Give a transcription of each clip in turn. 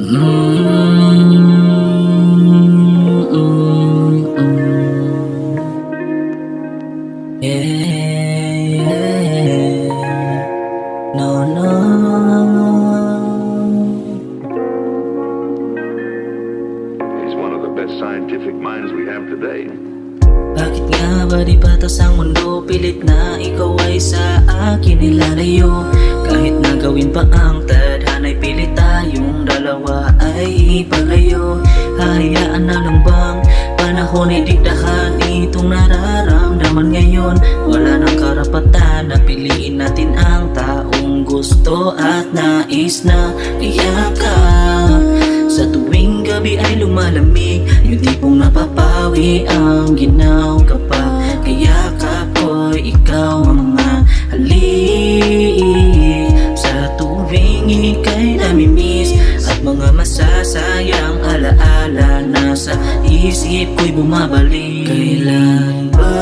No, no. He's one of the best scientific minds we have today. Bakit nga ba di patas ang mundo? Pilit na ikaw ay sa akin nilalayo. Kahit na gawin pa ang tadhana'y pilit tayong dalawa ay ipalayo. Hayaan na lang bang panahon ay diktahan itong nararamdaman ngayon? Wala nang karapatan na piliin natin ang taong gusto at nais na iyakap. Sa tuwing gabi ay lumalamig, yung tipong napapawi ang ginaw kapag kayakap ko'y ikaw ang mga halik. Sa tuwing ika'y namimiss at mga masasayang alaala na sa isip ko'y bumabalik. Kailan ba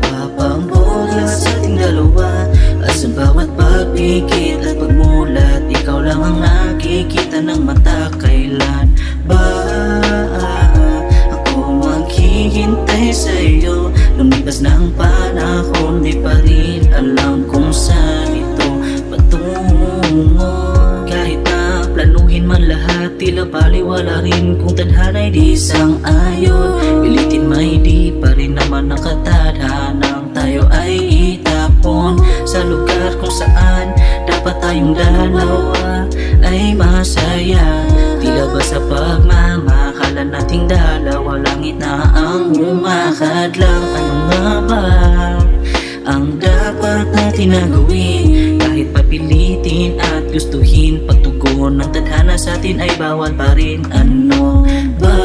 papambot lahat sa ating dalawa? At sa bawat pagpikit at pagmulat, ikaw lang ang nakikita ng mata. Kailan ba ako maghihintay sa'yo? Lumipas na ang panahon, di pa rin alam kung saan ito patungo. Kahit na planuhin man lahat, tila baliwala rin kung tadhana'y di sang-ayon. Pilitin may di pa rin naman nakatadhanang tayo ay itapon sa lugar kung saan dapat tayong dalawa ay masaya. Tila ba sa pagmamahalan nating dalawa, langit na ang umakadlang? Ano nga ba ang dapat natin na gawin? Kahit papilitin at gustuhin, pagtugon ng tadhana sa atin ay bawal pa rin. Ano ba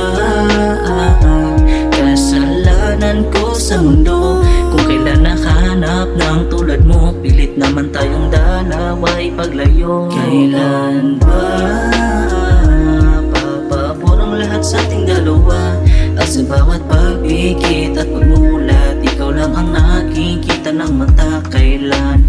ang kasalanan ko sa mundo? Kung kailan nakahanap ng tulad mo, pilit naman tayong dalawa'y paglayo. Kailan ba papabor ang lahat sa ating dalawa? At sa bawat pagpikit at pagmulat, ikaw lang ang nakikita ng mata. Kailan